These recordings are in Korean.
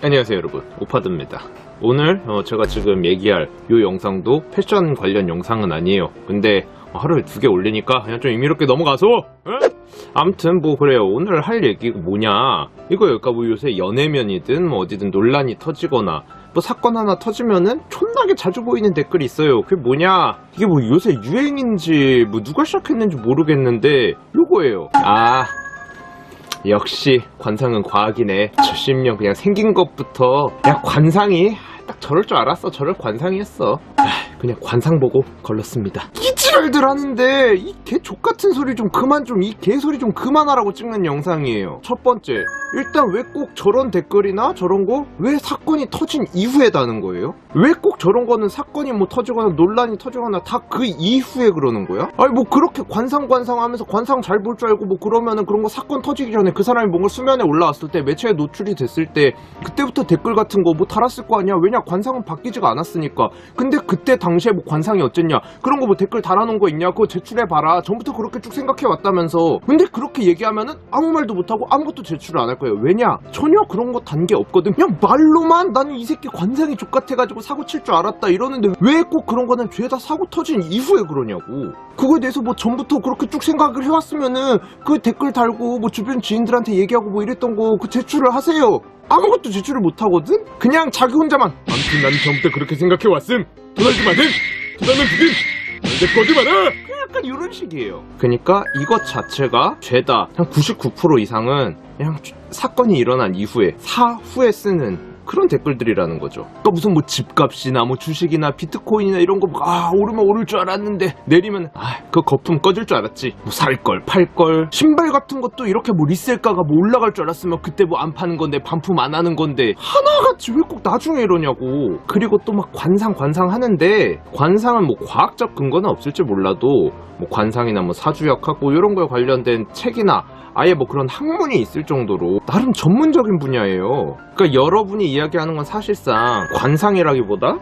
안녕하세요 여러분, 오파드입니다. 오늘 제가 지금 얘기할 이 영상도 패션 관련 영상은 아니에요. 근데 하루에 2개 올리니까 그냥 좀 의미롭게 넘어가서 아무튼 뭐 그래요. 오늘 할 얘기가 뭐냐 이거예요. 그러니까 뭐 요새 연애면이든 뭐 어디든 논란이 터지거나 뭐 사건 하나 터지면은 존나게 자주 보이는 댓글이 있어요. 그게 뭐냐, 이게 뭐 요새 유행인지 뭐 누가 시작했는지 모르겠는데 요거예요. 역시 관상은 과학이네. 저 10년 그냥 생긴 것부터 그냥 관상이 딱 저럴 줄 알았어. 저럴 관상이었어. 그냥 관상 보고 걸렀습니다. 이 지랄들 하는데 이 개 족같은 소리 좀 그만, 좀 이 개소리 좀 그만하라고 찍는 영상이에요. 첫 번째, 일단 왜 꼭 저런 댓글이나 저런 거 왜 사건이 터진 이후에 다는 거예요? 왜 꼭 저런 거는 사건이 뭐 터지거나 논란이 터지거나 다 그 이후에 그러는 거야? 아니 뭐 그렇게 관상 하면서 관상 잘 볼 줄 알고 뭐 그러면은 그런 거 사건 터지기 전에 그 사람이 뭔가 수면에 올라왔을 때 매체에 노출이 됐을 때 그때부터 댓글 같은 거 뭐 달았을 거 아니야. 왜냐, 관상은 바뀌지가 않았으니까. 근데 그때 당시에 뭐 관상이 어쨌냐, 그런 거 뭐 댓글 달아놓은 거 있냐, 그거 제출해봐라. 전부터 그렇게 쭉 생각해왔다면서. 근데 그렇게 얘기하면은 아무 말도 못하고 아무것도 제출을 안 할 거예요. 왜냐, 전혀 그런 거 단 게 없거든. 그냥 말로만 나는 이 새끼 관상이 족같아가지고 사고 칠 줄 알았다 이러는데 왜 꼭 그런 거는 죄다 사고 터진 이후에 그러냐고. 그거에 대해서 뭐 전부터 그렇게 쭉 생각을 해왔으면은 그 댓글 달고 뭐 주변 지인들한테 얘기하고 뭐 이랬던 거 그 제출을 하세요. 아무것도 제출을 못하거든? 그냥 자기 혼자만 아무튼 나는 전부터 그렇게 생각해왔음, 도달지 마셈, 도달면 죽임, 안돼 꺼지 마라, 약간 이런 식이에요. 그러니까 이것 자체가 죄다. 한 99% 이상은 그냥 사건이 일어난 이후에 사후에 쓰는 그런 댓글들이라는 거죠. 그러니까 무슨 뭐 집값이나 뭐 주식이나 비트코인이나 이런 거 오르면 오를 줄 알았는데 내리면 그 거품 꺼질 줄 알았지. 뭐 살걸 팔걸. 신발 같은 것도 이렇게 뭐 리셀가가 뭐 올라갈 줄 알았으면 그때 뭐 안 파는 건데 반품 안 하는 건데 하나같이 왜 꼭 나중에 이러냐고. 그리고 또 막 관상 하는데, 관상은 뭐 과학적 근거는 없을지 몰라도 뭐 관상이나 뭐 사주역학 뭐 이런 거에 관련된 책이나 아예 뭐 그런 학문이 있을 정도로 나름 전문적인 분야예요. 그러니까 여러분이 이야기하는 건 사실상 관상이라기보다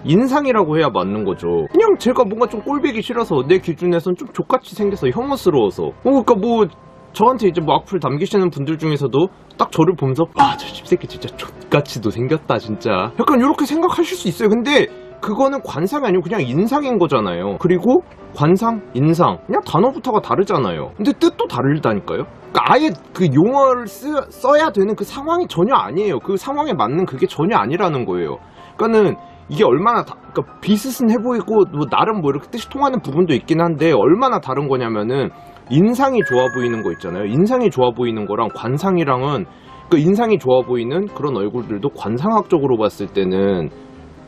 인상이라고 해야 맞는 거죠. 그냥 제가 뭔가 좀 꼴보기 싫어서, 내 기준에선 좀 족같이 생겨서 혐오스러워서 그러니까 뭐 저한테 이제 뭐 악플 남기시는 분들 중에서도 딱 저를 보면서 저 집새끼 진짜 족같이도 생겼다 진짜, 약간 이렇게 생각하실 수 있어요. 근데 그거는 관상이 아니고 그냥 인상인 거잖아요. 그리고 관상, 인상 그냥 단어부터가 다르잖아요. 근데 뜻도 다르다니까요. 그러니까 아예 그 용어를 써야 되는 그 상황이 전혀 아니에요. 그 상황에 맞는 그게 전혀 아니라는 거예요. 그러니까는 이게 얼마나 그러니까 비슷은 해보이고 뭐 나름 뭐 이렇게 뜻이 통하는 부분도 있긴 한데, 얼마나 다른 거냐면은 인상이 좋아 보이는 거 있잖아요. 인상이 좋아 보이는 거랑 관상이랑은, 그 인상이 좋아 보이는 그런 얼굴들도 관상학적으로 봤을 때는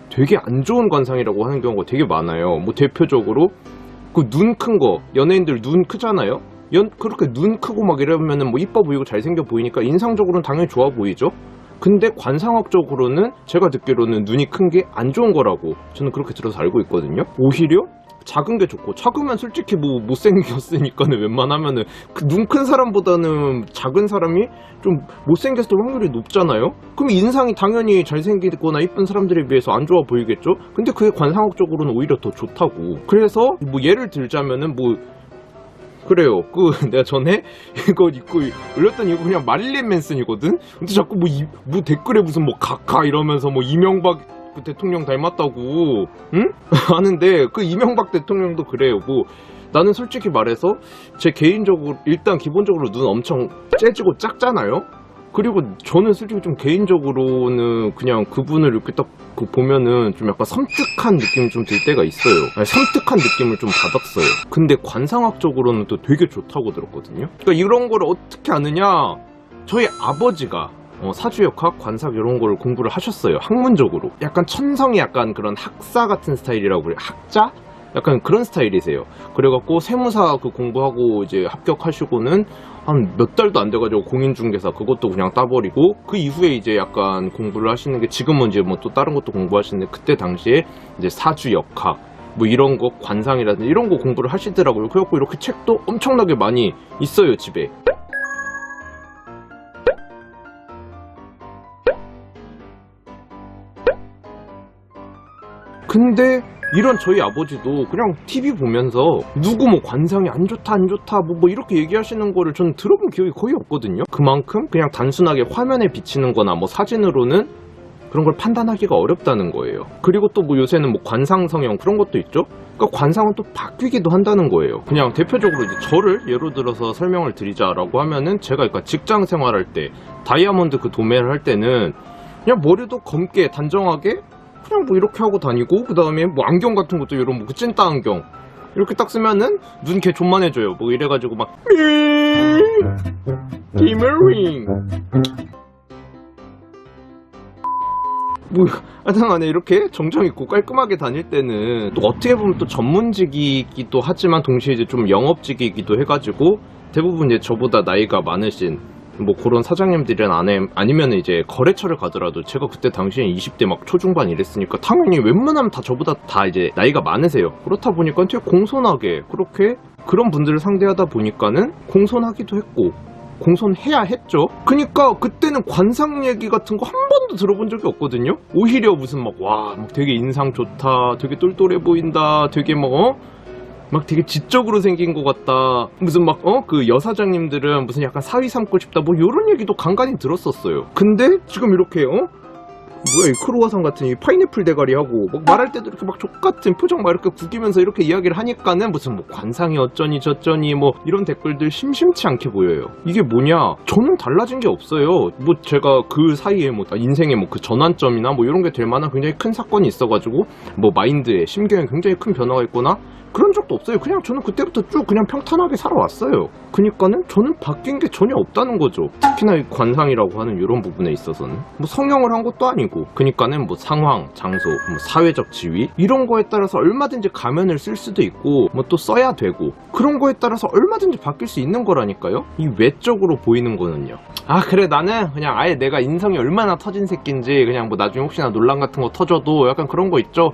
되게 안 좋은 관상이라고 하는 경우가 되게 많아요. 뭐 대표적으로 그 눈 큰 거, 연예인들 눈 크잖아요. 그렇게 눈 크고 막 이러면은 뭐 이뻐 보이고 잘생겨 보이니까 인상적으로는 당연히 좋아 보이죠. 근데 관상학적으로는 제가 듣기로는 눈이 큰 게 안 좋은 거라고 저는 그렇게 들어서 알고 있거든요. 오히려 작은 게 좋고, 작으면 솔직히 뭐 못생겼으니까는 웬만하면은 그 눈 큰 사람보다는 작은 사람이 좀 못생겼을 확률이 높잖아요. 그럼 인상이 당연히 잘생기거나 이쁜 사람들에 비해서 안 좋아 보이겠죠. 근데 그게 관상학적으로는 오히려 더 좋다고. 그래서 뭐 예를 들자면은 뭐 그래요. 내가 전에 이거 입고 올렸던 이거 그냥 마릴린 맨슨이거든. 근데 자꾸 뭐 댓글에 무슨 뭐 각하 이러면서 뭐 이명박 그 대통령 닮았다고, 응? 하는데 그 이명박 대통령도 그래요. 뭐 나는 솔직히 말해서 제 개인적으로 일단 기본적으로 눈 엄청 째지고 작잖아요. 그리고 저는 솔직히 좀 개인적으로는 그냥 그분을 이렇게 딱 보면은 좀 약간 섬뜩한 느낌이 좀 들 때가 있어요. 섬뜩한 느낌을 좀 받았어요. 근데 관상학적으로는 또 되게 좋다고 들었거든요. 그러니까 이런 걸 어떻게 아느냐, 저희 아버지가 사주역학, 관상 이런 걸 공부를 하셨어요. 학문적으로. 약간 천성이 약간 그런 학사 같은 스타일이라고 그래요. 학자? 약간 그런 스타일이세요. 그래갖고 세무사 그 공부하고 이제 합격하시고는 한 몇 달도 안 돼가지고 공인중개사 그것도 그냥 따버리고, 그 이후에 이제 약간 공부를 하시는 게, 지금은 이제 뭐 또 다른 것도 공부하시는데 그때 당시에 이제 사주역학 뭐 이런 거, 관상이라든지 이런 거 공부를 하시더라고요. 그래갖고 이렇게 책도 엄청나게 많이 있어요, 집에. 근데 이런 저희 아버지도 그냥 TV 보면서 누구 뭐 관상이 안 좋다 뭐 이렇게 얘기하시는 거를 저는 들어본 기억이 거의 없거든요. 그만큼 그냥 단순하게 화면에 비치는 거나 뭐 사진으로는 그런 걸 판단하기가 어렵다는 거예요. 그리고 또 뭐 요새는 뭐 관상 성형 그런 것도 있죠. 그러니까 관상은 또 바뀌기도 한다는 거예요. 그냥 대표적으로 이제 저를 예로 들어서 설명을 드리자라고 하면은 제가 그러니까 직장 생활할 때 다이아몬드 그 도매를 할 때는 그냥 머리도 검게 단정하게 그냥 뭐 이렇게 하고 다니고, 그 다음에 뭐 안경 같은 것도 이런 뭐 그 찐따 안경 이렇게 딱 쓰면은 눈 개 존만해져요. 뭐 이래가지고 막 디머링 뭐 하여튼간에 이렇게 정장 입고 깔끔하게 다닐 때는 또 어떻게 보면 또 전문직이기도 하지만 동시에 이제 좀 영업직이기도 해가지고 대부분 이제 저보다 나이가 많으신 뭐 그런 사장님들이나 아니면 이제 거래처를 가더라도 제가 그때 당시에 20대 막 초중반 이랬으니까 당연히 웬만하면 다 저보다 다 이제 나이가 많으세요. 그렇다 보니까 되게 공손하게 그렇게 그런 분들을 상대하다 보니까는 공손하기도 했고 공손해야 했죠. 그니까 그때는 관상 얘기 같은 거 한 번도 들어본 적이 없거든요. 오히려 무슨 막 되게 인상 좋다, 되게 똘똘해 보인다, 되게 막 되게 지적으로 생긴 것 같다. 무슨 그 여사장님들은 무슨 약간 사위 삼고 싶다. 뭐 요런 얘기도 간간히 들었었어요. 근데 지금 이렇게 뭐야 이 크로와상 같은 이 파인애플 대가리하고 막 말할 때도 이렇게 막 족같은 표정 막 이렇게 구기면서 이렇게 이야기를 하니까는 무슨 뭐 관상이 어쩌니 저쩌니 뭐 이런 댓글들 심심치 않게 보여요. 이게 뭐냐? 저는 달라진 게 없어요. 뭐 제가 그 사이에 뭐 인생의 뭐 그 전환점이나 뭐 이런 게 될 만한 굉장히 큰 사건이 있어가지고 뭐 마인드에 심경에 굉장히 큰 변화가 있거나 그런 적도 없어요. 그냥 저는 그때부터 쭉 그냥 평탄하게 살아왔어요. 그니까는 저는 바뀐 게 전혀 없다는 거죠. 특히나 이 관상이라고 하는 이런 부분에 있어서는 뭐 성형을 한 것도 아니고, 그니까는 뭐 상황, 장소, 뭐 사회적 지위 이런 거에 따라서 얼마든지 가면을 쓸 수도 있고 뭐 또 써야 되고 그런 거에 따라서 얼마든지 바뀔 수 있는 거라니까요. 이 외적으로 보이는 거는요. 아 그래 나는 그냥 아예 내가 인성이 얼마나 터진 새끼인지 그냥 뭐 나중에 혹시나 논란 같은 거 터져도 약간 그런 거 있죠.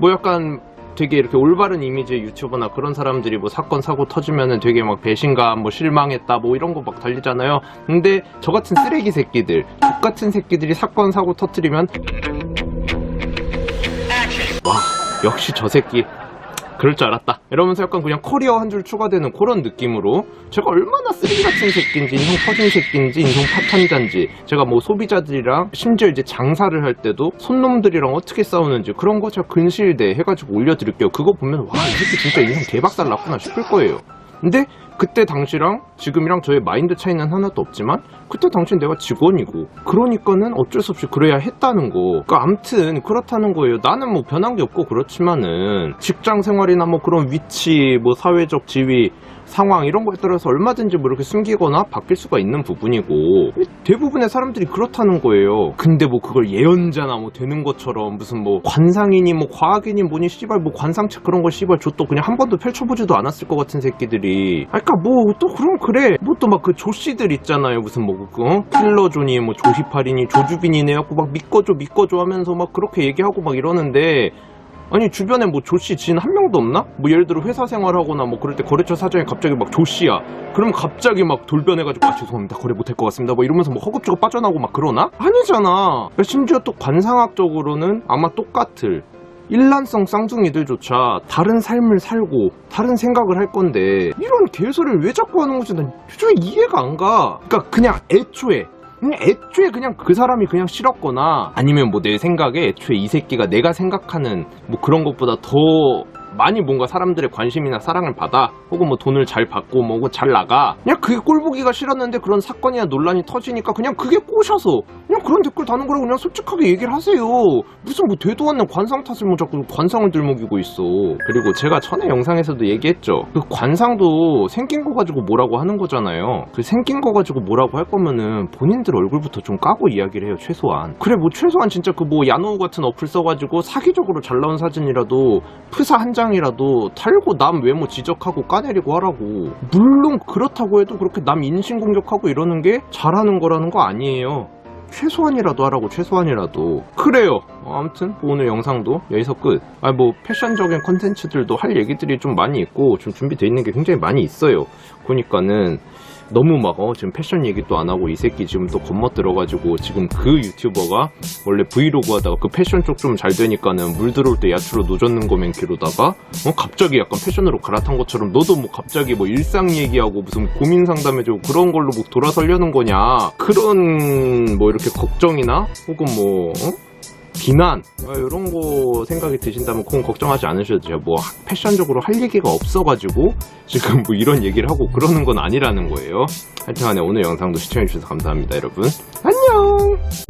뭐 약간 되게 이렇게 올바른 이미지의 유튜버나 그런 사람들이 뭐 사건 사고 터지면은 되게 막 배신감 뭐 실망했다 뭐 이런 거 막 달리잖아요. 근데 저 같은 쓰레기 새끼들, 족 같은 새끼들이 사건 사고 터뜨리면 와 역시 저 새끼 그럴 줄 알았다 이러면서 약간 그냥 커리어 한 줄 추가되는 그런 느낌으로 제가 얼마나 쓰레기 같은 새끼인지, 인성 터진 새끼인지, 인성 파탄자인지, 제가 뭐 소비자들이랑 심지어 이제 장사를 할 때도 손놈들이랑 어떻게 싸우는지 그런 거 제가 근실대 해가지고 올려드릴게요. 그거 보면 와 이 새끼 진짜 인성 개박살 났구나 싶을 거예요. 근데 그때 당시랑 지금이랑 저의 마인드 차이는 하나도 없지만 그때 당시는 내가 직원이고 그러니까는 어쩔 수 없이 그래야 했다는 거. 그러니까 암튼 그렇다는 거예요. 나는 뭐 변한 게 없고 그렇지만은 직장 생활이나 뭐 그런 위치, 뭐 사회적 지위, 상황 이런 거에 따라서 얼마든지 뭐 이렇게 숨기거나 바뀔 수가 있는 부분이고 대부분의 사람들이 그렇다는 거예요. 근데 뭐 그걸 예언자나 뭐 되는 것처럼 무슨 뭐 관상이니 뭐 과학이니 뭐니 씨발 뭐 관상책 그런 거 씨발 줬도 그냥 한 번도 펼쳐보지도 않았을 것 같은 새끼들이 그러니까 뭐 또 그럼 그래 뭐 또 막 그 조씨들 있잖아요. 무슨 뭐 킬러존이 뭐 조시팔이니 조주빈이네 갖고 막 믿거줘 하면서 막 그렇게 얘기하고 막 이러는데 아니 주변에 뭐 조씨 지인 한 명도 없나? 뭐 예를 들어 회사 생활하거나 뭐 그럴 때 거래처 사장이 갑자기 막 조씨야 그러면 갑자기 막 돌변해가지고 아 죄송합니다 거래 못할 것 같습니다 뭐 이러면서 뭐 허겁지겁 빠져나오고 막 그러나? 아니잖아. 심지어 또 관상학적으로는 아마 똑같을 일란성 쌍둥이들조차 다른 삶을 살고 다른 생각을 할 건데 이런 개소리를 왜 자꾸 하는 거지? 난 도저히 이해가 안 가. 그러니까 그냥 애초에 그냥 그 사람이 그냥 싫었거나 아니면 뭐 내 생각에 애초에 이 새끼가 내가 생각하는 뭐 그런 것보다 더 많이 뭔가 사람들의 관심이나 사랑을 받아 혹은 뭐 돈을 잘 받고 뭐 잘 나가 그냥 그게 꼴보기가 싫었는데 그런 사건이나 논란이 터지니까 그냥 그게 꼬셔서 그냥 그런 댓글 다는 거라고 그냥 솔직하게 얘기를 하세요. 무슨 뭐 되도 않는 관상 탓을 뭐 자꾸 관상을 들먹이고 있어. 그리고 제가 전에 영상에서도 얘기했죠. 그 관상도 생긴 거 가지고 뭐라고 하는 거잖아요. 그 생긴 거 가지고 뭐라고 할 거면은 본인들 얼굴부터 좀 까고 이야기를 해요. 최소한. 그래 뭐 최소한 진짜 그 뭐 야노우 같은 어플 써가지고 사기적으로 잘 나온 사진이라도 프사 한 장이라도 탈고 남 외모 지적하고 까내리고 하라고. 물론 그렇다고 해도 그렇게 남 인신공격하고 이러는 게 잘하는 거라는 거 아니에요. 최소한이라도 하라고. 최소한이라도. 그래요. 아무튼 오늘 영상도 여기서 끝. 뭐 패션적인 컨텐츠들도 할 얘기들이 좀 많이 있고 좀 준비되어 있는 게 굉장히 많이 있어요. 그러니까는 너무 막 지금 패션 얘기도 안 하고 이 새끼 지금 또 겁먹들어가지고 지금 그 유튜버가 원래 브이로그 하다가 그 패션 쪽 좀 잘 되니까는 물 들어올 때 야추로 노젓는 거 맨키로다가 갑자기 약간 패션으로 갈아탄 것처럼 너도 뭐 갑자기 뭐 일상 얘기하고 무슨 고민 상담해주고 그런 걸로 뭐 돌아서려는 거냐, 그런 뭐 이렇게 걱정이나 혹은 뭐 비난 이런 거 생각이 드신다면 그건 걱정하지 않으셔도 돼요. 뭐 패션적으로 할 얘기가 없어가지고 지금 뭐 이런 얘기를 하고 그러는 건 아니라는 거예요. 하여튼 간에 오늘 영상도 시청해주셔서 감사합니다 여러분. 안녕.